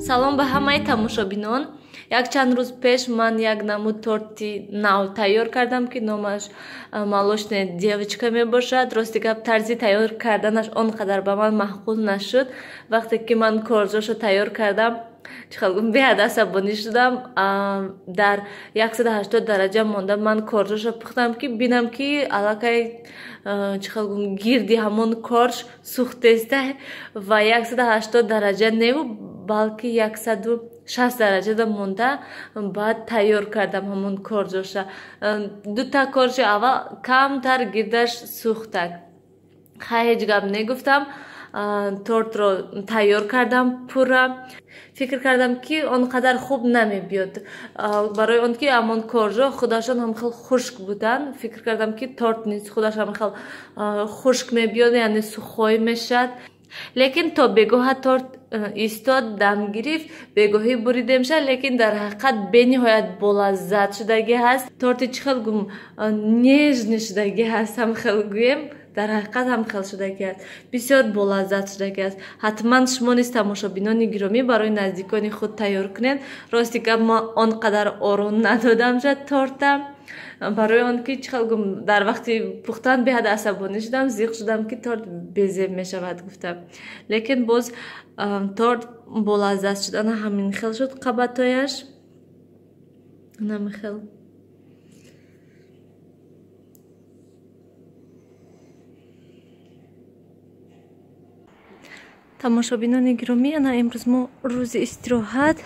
Салом ба ҳамаи тамошобинон. Як чанд рӯз пеш ман як намуд торти нав тайёр кардам ки номаш молочная девочка мебошад. Рости гап тарзи тайёр карданаш он қадар ба ман маъқул нашуд. Вақте ки ман коржошо тайёр кардам, чихел беҳад асабонӣ шудам. Дар 180 дараҷа монда ман коржошо пухтам ки бинам ки аллакай чихел гирди ҳамон корж сӯхтеста ва 180 дараҷа неву балки 160 дараҷада монда баъд тайёр кардам ҳамон коржоша. Дута коржи аввал камтар гирдаш сӯхтак. Ҳеҷ гап негуфтам. Тортро тайёр кардам пурра. Фикр кардам ки он қадар хуб намебиёд. Барои он ки ҳамон коржо худашон ҳам хел хушк буданд. Фикр кардам ки торт низ худаш ҳам хел хушк мебиёд, яъне сухой мешад. Лекин то бегоҳа торт истод, дам гирифт, бегоҳӣ бурида мешад, лекин дар ҳақиқат бениҳоят болаззат шудагӣ ҳаст. Торти чихел нежни шудагӣ ҳаст, ҳам хел гӯем. Дар ҳақиқат ҳам хел шудагӣ аст. Бисёр болаззат шудагӣ аст. Ҳатман шумо низ тамошобинони гиромӣ барои наздикони худ тайёр кунед. Рости гап ман он қадар орон надодам шуд торта. Барои он ки чихел дар вақти пухтан беҳад асабонӣ шудам, зиқ шудам ки торт безеб мешавад гуфтам. Лекин боз торт болаззат шуд. Ана ҳамин хел шуд қабатояш. Ана хел. Тамошобинони гиромӣ, ана имрӯз мо рӯзи истироҳат.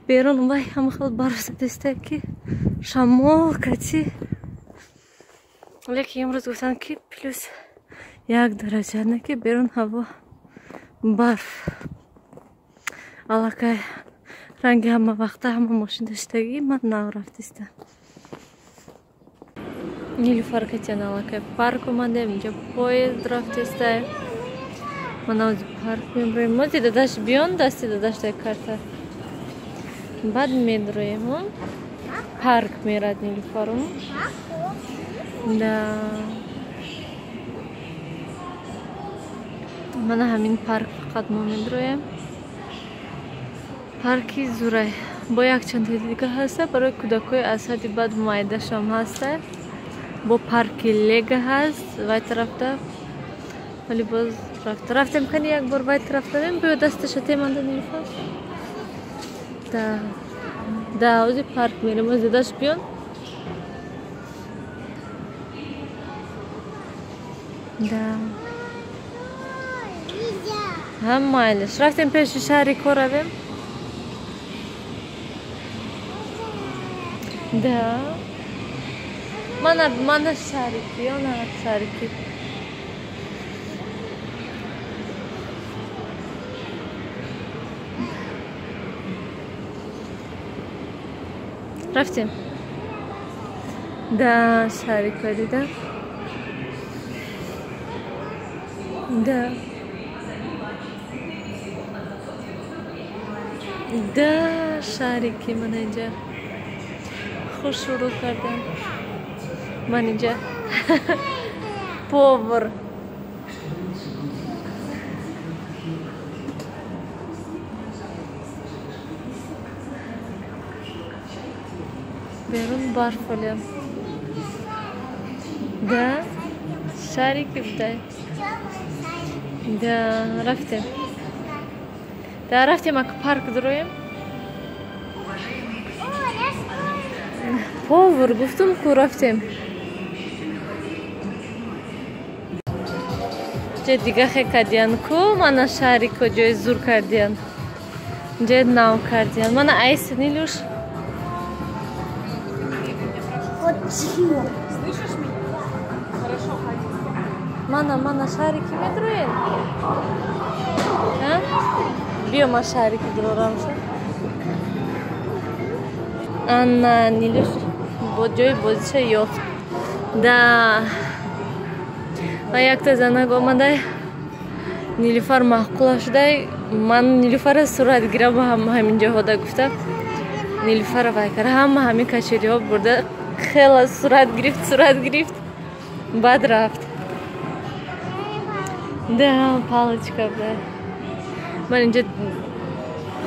Берун вай ҳама хел барзадаста ки шамол кати. Лекин имрӯз гуфтанд ки плюс 1 дараҷа, не ки берун ҳаво барф. Аллакай ранги ҳама вақта ҳама мошин даштагӣ ман нав рафтиста. Нилуфар катян аллакай парк омадем, инҷа поезд рафтиста. Ман аз парк меброем. Мо зи дадаш биён, дасти дадаштай карта. Баъд медроем. Парк мерад Нилуфарум. Да. Мана ҳамин парк фақат мо медроем. Парки Зурай. Бо якчанд дига ҳаста, барои кӯдакои аз ҳадди баъд майдашам ҳаста. Бо парки Лега ҳаст, вай тарафта. Вали боз рафтем кани як бор вай тарафта мем биё дасташа теманда Нилуфар. Да, ози парк мерем, ози даш биён. Да. Ҳам майлаш. Рафтем пеши шаҳри коравем. Да. Мана шарики, она шарики. Рафтем. Да, шарика дида. Да. Да, шарики ман инҷа. Хуш шурӯъ кардам. Ман инҷа. Повар. Берун барф олем. Да, шарики бдай. Да, рафтем. Да, рафтем ак парк дроем. Повар гуфтум ку рафтем. Ҷе дига хе кардиян ку мана шаҳри ко ҷои зур кардиян. Ҷе нав кардиян. Мана айс Нилуш. Слышишь меня? Хорошо, ходи. Мана шарики медроен. Биё ма шарики дрорамша. Анна Нилуш бо ҷои бозиша ёфт. Да. Ва якта занак омадай Нилуфар маъқула шудай. Ман Нилуфара сурат гирам ҳамин ҷоҳода гуфтам. Нилуфара вай кара ҳама ҳамин качериҳо бурда хела сурат гирифт. Баъд рафт. Да, палочка буда. Ман инҷа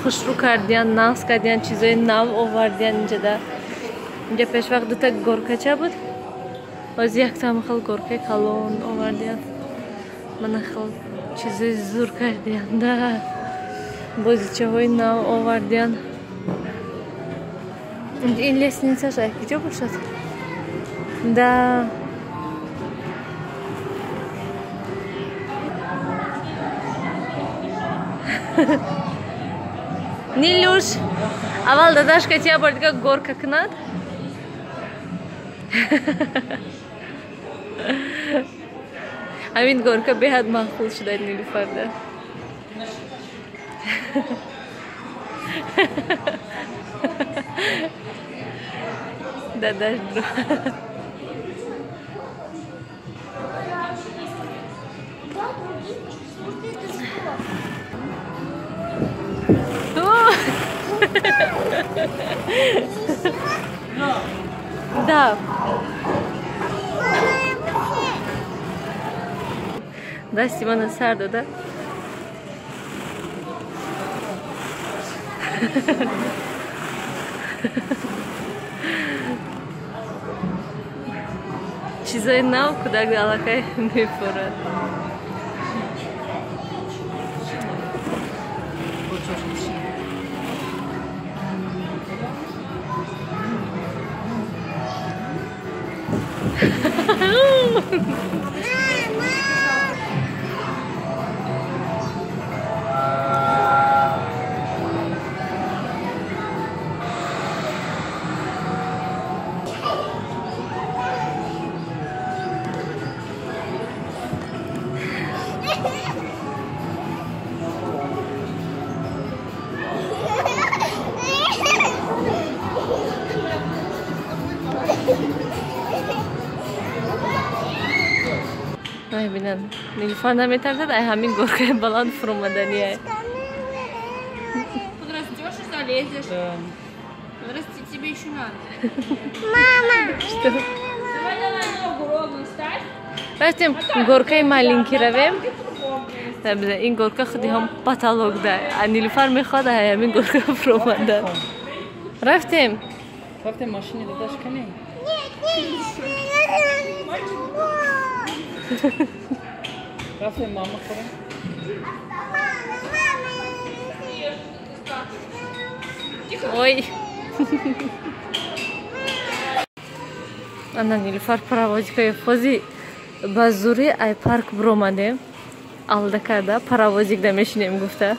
хушру кардиян, нағз кардиян, чизои нав овардиян инҷада. Инҷа пешвақт дута горкача буд. Оз яктам хил горкаи калон овардиян. Мана хил чизои зур кардиян да. Бозичаҳои нав овардиян. Ин лестницаш киҷо бошад? Да. Нилуш, аввал дадашка тия бор дига горка кунад. Амин горка беҳад махфул шуда Нилуфарда. Дадаш бро. Да. Дасти мана сар дода. Чизои нав кудак аллакай мефурад. Ай, бинан, Нилуфар наметарзад, ай ҳамин горкаи баланд фурӯмаданияй. Подрастешь и залезешь. Да. Подрасти тебе еще надо. Мама! Что? Давай ногу ровно ставь. Рафтем горкаи маленький равем. Ин горка худи ҳам потолок да. А Нилуфар мехоад ай ҳамин горка фурӯмада. Рафтем. Рафтем машине дадаш кане? Рафтем мама хора. Ой. Ана Нилуфар паровозикаи фози ба зури ай парк биромадем. Алда карда паровозикда мешинем гуфта.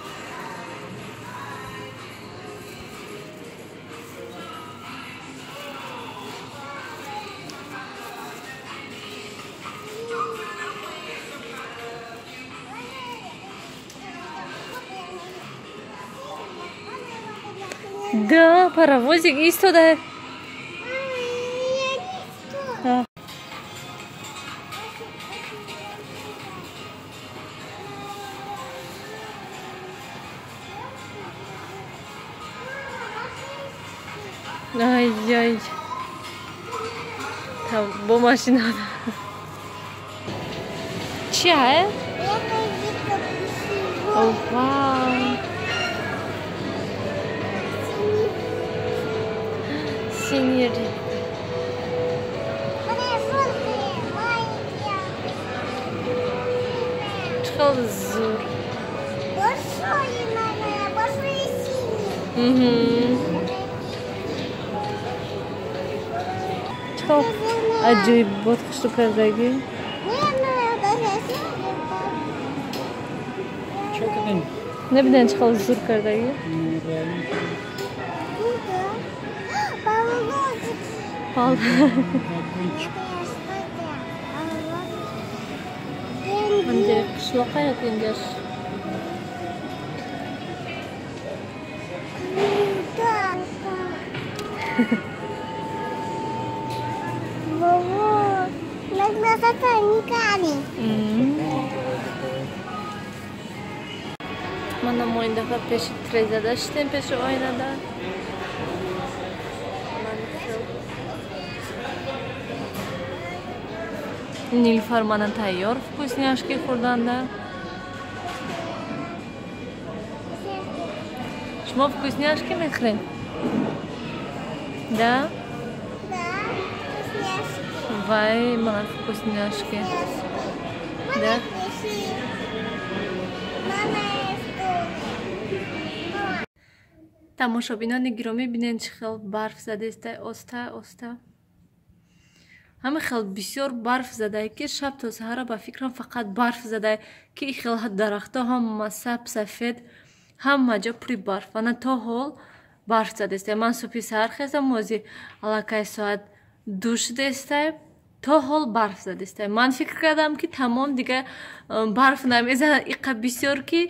Да, паровозик истода. Ай-яй. Там бо машина. Чья? О, вау. Синьори. Чихел зур. Большой, мама, большой синий. Чихел аҷоиб бод хушту кардагӣ. Чё каден? Набидан чихел зур кардагӣ. Пал. Анде qishloqqa yaqingash. Mana mo'yn dafa peshi trezada ishlayman, peshi oynada. Нилуфар мана тайёр вкусняшки хурданда. Шумо вкусняшки мехрем? Да? Да, вкусняшки. Вай, мана вкусняшки. Да? тамошобинони гироми бинен чӣ хел барф задестай оста оста. ҳама хел бисёр барф задае ки шаб то саҳара ба фикрам фақат барф задае ки и хел дарахтҳо ҳама сафед ҳама ҷо пури барф вана то ҳол барф задестай. Ман субҳи саҳар хезам мози аллакай соат 2 шудестай то ҳол барф задестай. Ман фикр кардам ки тамом дига барф намезанад иқа бисёр ки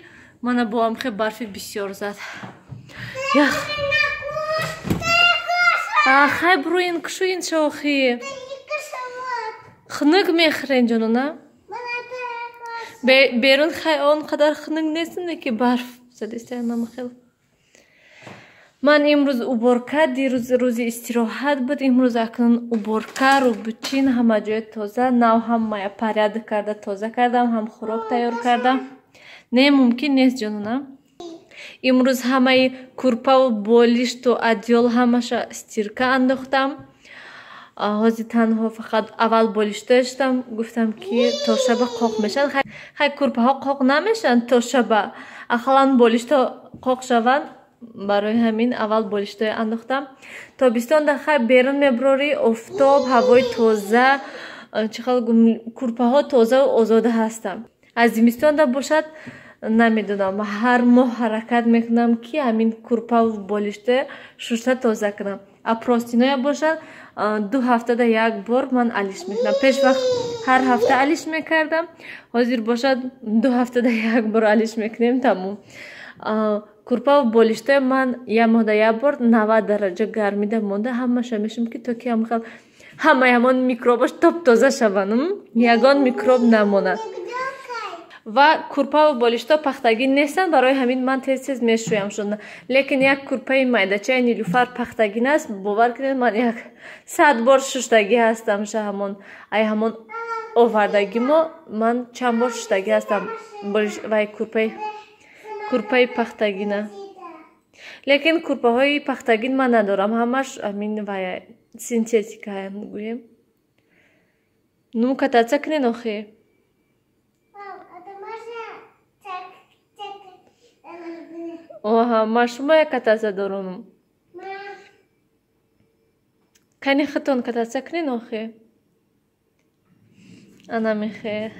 мана бовам хе барфи бисёр зад. Хай бруин кушуин шохи. Хныг мехрен ҷонона. Берун хай он қадар хныг нестане ки барф задестай мама хел. Ман имрӯз уборка рӯзи истироҳат буд. Имрӯз акнун уборка рӯбучин ҳама ҷои тоза нав ҳамая порядок карда тоза кардам ҳам хӯрок тайёр кардам. Не мумкин нест ҷонона. Имрӯз ҳамаи курпаву болишту адёл ҳамаша стирка андохтам. ҳозир танҳо фақат аввал болишта штам гуфтам ки то шаба қоқ мешавад. Хай курпаҳо қоқ намешаванд то шаба ахалан болишта қоқ шаванд. Барои ҳамин аввал болиштаи андохтам. Тобистонда хай берун меброри офтоб ҳавои тоза чихел курпаҳо тозаву озода ҳастам. Аз зимистонда бошад намедонам ҳар моҳ ҳаракат мекунам ки ҳамин курпаву болишта шушта тоза кунам. А простиноя бошад 2 ҳафтада як бор ман алиш мекунам. Пеш вақт ҳар ҳафта алиш мекардам. ҳозир бошад 2 ҳафтада як бор алиш мекунем тамом. Курпаву болишта ман ямода як бор 90 дараҷа гармида монда ҳамаша мешам ки то ки ҳама ҳамон микробаш топ тоза шаванд. Ягон микроб намонад. Ва курпаву болишта пахтагӣ нестанд. Барои ҳамин ман тез мешӯям шуда. Лекин як курпаи майдачаи Нилуфар пахтагӣ аст. Бовар кунед ман як 100 бор шуштагӣ ҳастам. Ай ҳамон овардагимо ман чанд бор шуштагӣ ҳастам. Вай курпаи пахтагина. Лекин курпаҳои пахтагин ман надорам. Ҳамаш ҳамин вай синтетика гӯем. Ну катаца кунед охи. Оҳа, машума як катаца дорам. Кани хатон катаца кунед охи. Ана мехер.